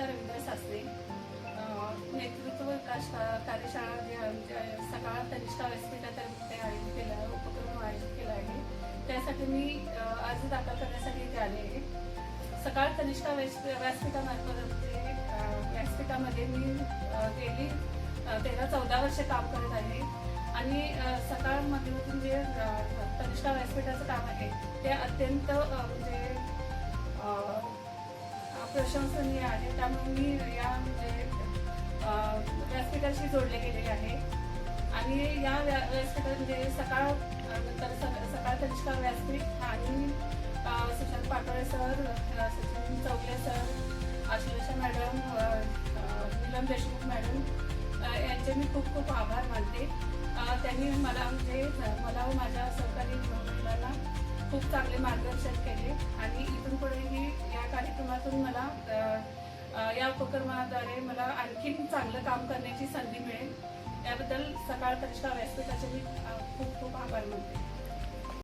सुजाता रवींद्र शास्त्री नेतृत्व विकास कार्यशाळा जी सकाळ कनिष्ठ व्यासपीठातर्फे आयोजित केला उपक्रम आयोजित केला आहे, त्यासाठी मी अर्ज दाखल करण्यासाठी इथे आले आहे. सकाळ कनिष्ठ व्यासपीठामार्फत व्यासपीठामध्ये मी गेली 13-14 वर्षे काम करत आहे आणि सकाळमधून जे कनिष्ठ व्यासपीठाचं काम आहे ते अत्यंत म्हणजे प्रशंसनीय आहे. त्यामुळे मी या म्हणजे व्यासपीठाशी जोडले गेलेले आहे आणि या व्यासपीठात म्हणजे सकाळ नंतर सकाळ कनिष्ठ व्यासपीठ आणि Sushant Patole sir, Sachin Chougule sir, Ashlesha madam, Neelam Deshmukh madam यांचे मी खूप खूप आभार मानते. त्यांनी मला व माझ्या सहकारी मुलांना खूप चांगले मार्गदर्शन केले आणि इथून पुढेही या कार्यक्रमातून मला या उपक्रमाद्वारे मला आणखीन चांगलं काम करण्याची संधी मिळेल. याबद्दल सकाळ कनिष्ठ व्यासपीठाचे मी खूप खूप आभार मानते.